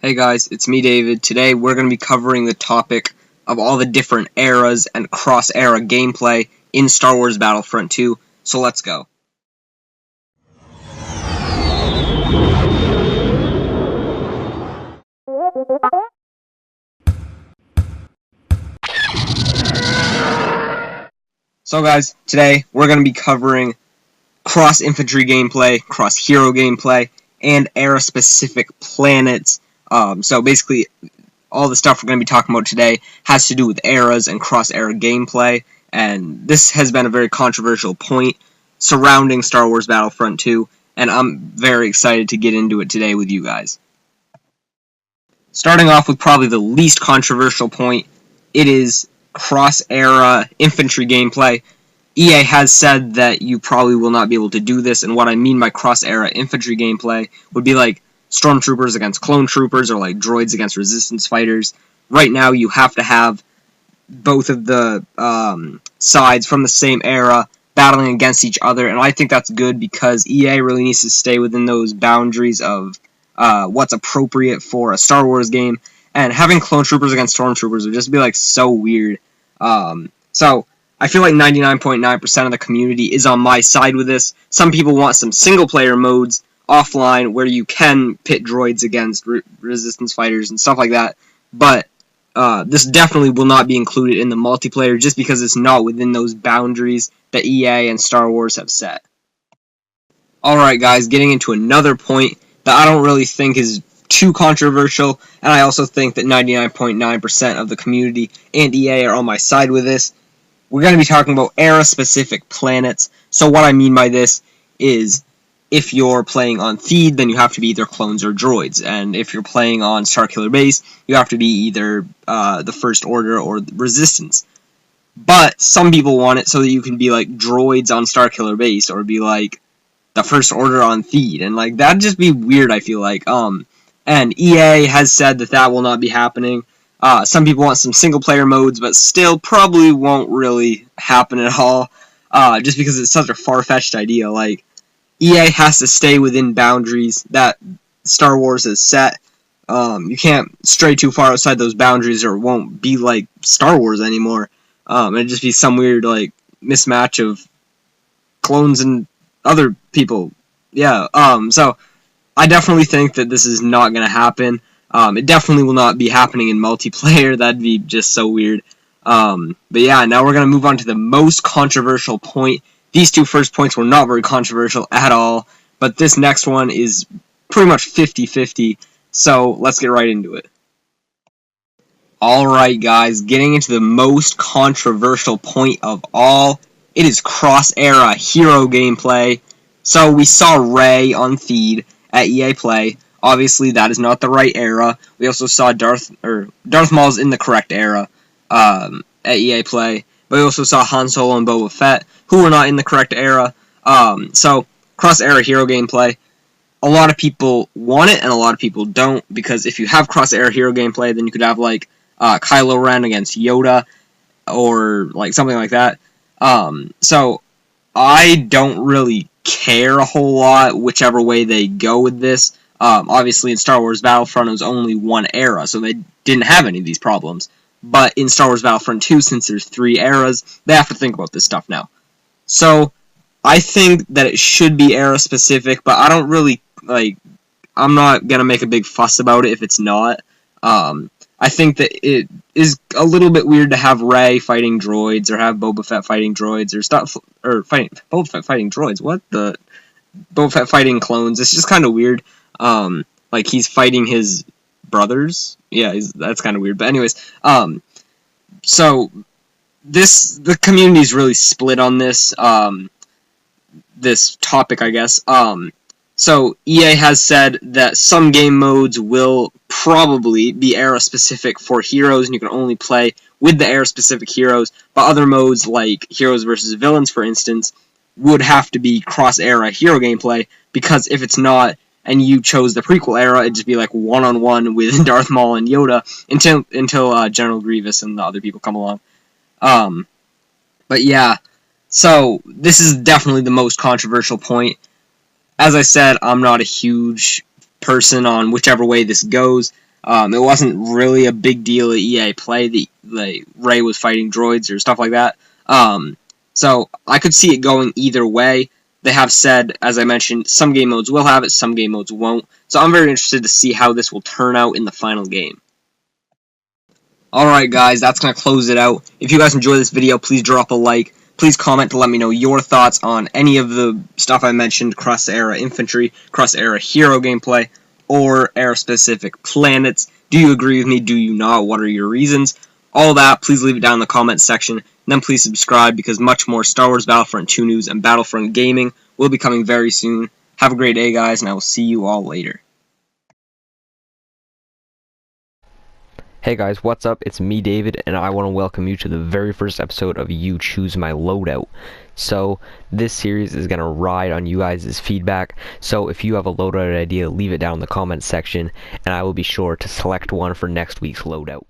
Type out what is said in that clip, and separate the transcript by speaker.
Speaker 1: Hey guys, it's me David. Today we're going to be covering the topic of all the different eras and cross-era gameplay in Star Wars Battlefront 2, so let's go. So guys, today we're going to be covering cross-infantry gameplay, cross-hero gameplay, and era-specific planets. So basically, all the stuff we're going to be talking about today has to do with eras and cross-era gameplay, and this has been a very controversial point surrounding Star Wars Battlefront 2, and I'm very excited to get into it today with you guys. Starting off with probably the least controversial point, it is cross-era infantry gameplay. EA has said that you probably will not be able to do this, and what I mean by cross-era infantry gameplay would be like stormtroopers against clone troopers, or like droids against resistance fighters. Right now, you have to have both of the sides from the same era battling against each other, and I think that's good because EA really needs to stay within those boundaries of what's appropriate for a Star Wars game, and having clone troopers against stormtroopers would just be like so weird. So I feel like 99.9% of the community is on my side with this. Some people want some single-player modes offline where you can pit droids against resistance fighters and stuff like that, but this definitely will not be included in the multiplayer just because it's not within those boundaries that EA and Star Wars have set. Alright guys, getting into another point that I don't really think is too controversial, and I also think that 99.9% of the community and EA are on my side with this. We're going to be talking about era-specific planets. So what I mean by this is, if you're playing on Theed, then you have to be either clones or droids, and if you're playing on Starkiller Base, you have to be either the First Order or the Resistance. But some people want it so that you can be like droids on Starkiller Base, or be like the First Order on Theed, and like that'd just be weird, I feel like. And EA has said that that will not be happening. Some people want some single-player modes, but still probably won't really happen at all, just because it's such a far-fetched idea. Like, EA has to stay within boundaries that Star Wars has set. You can't stray too far outside those boundaries, or it won't be like Star Wars anymore. It'd just be some weird like mismatch of clones and other people. Yeah. So I definitely think that this is not going to happen. It definitely will not be happening in multiplayer. That'd be just so weird. But yeah, now we're going to move on to the most controversial point. These two first points were not very controversial at all, but this next one is pretty much 50-50, so let's get right into it. Alright guys, getting into the most controversial point of all, it is cross-era hero gameplay. So we saw Rey on Theed at EA Play. Obviously that is not the right era. We also saw Darth Maul's in the correct era at EA Play. But we also saw Han Solo and Boba Fett, who were not in the correct era. So, cross-era hero gameplay. A lot of people want it, and a lot of people don't, because if you have cross-era hero gameplay, then you could have, like, Kylo Ren against Yoda, or, like, something like that. So, I don't really care a whole lot whichever way they go with this. Obviously, in Star Wars Battlefront, it was only one era, so they didn't have any of these problems. But in Star Wars Battlefront 2, since there's 3 eras, they have to think about this stuff now. So, I think that it should be era-specific, but I don't really, like, I'm not gonna make a big fuss about it if it's not. I think that it is a little bit weird to have Rey fighting droids, or have Boba Fett fighting droids, Boba Fett fighting droids, what the? Boba Fett fighting clones, it's just kind of weird. Like, he's fighting his brothers. Yeah, that's kind of weird. But anyways, so the community is really split on this this topic, I guess. So EA has said that some game modes will probably be era specific for heroes, and you can only play with the era specific heroes. But other modes, like heroes versus villains, for instance, would have to be cross-era hero gameplay, because if it's not, and you chose the prequel era, it'd just be like one-on-one with Darth Maul and Yoda until General Grievous and the other people come along. But yeah, so this is definitely the most controversial point. As I said, I'm not a huge person on whichever way this goes. It wasn't really a big deal at EA Play that Ray was fighting droids or stuff like that. So I could see it going either way. They have said, as I mentioned, some game modes will have it, some game modes won't. So I'm very interested to see how this will turn out in the final game. Alright guys, that's going to close it out. If you guys enjoyed this video, please drop a like. Please comment to let me know your thoughts on any of the stuff I mentioned, cross-era infantry, cross-era hero gameplay, or era-specific planets. Do you agree with me? Do you not? What are your reasons? All that, please leave it down in the comments section. And then please subscribe because much more Star Wars Battlefront 2 news and Battlefront gaming will be coming very soon. Have a great day, guys, and I will see you all later.
Speaker 2: Hey guys, what's up? It's me, David, and I want to welcome you to the very first episode of You Choose My Loadout. So, this series is going to ride on you guys' feedback, so if you have a loadout idea, leave it down in the comments section, and I will be sure to select one for next week's loadout.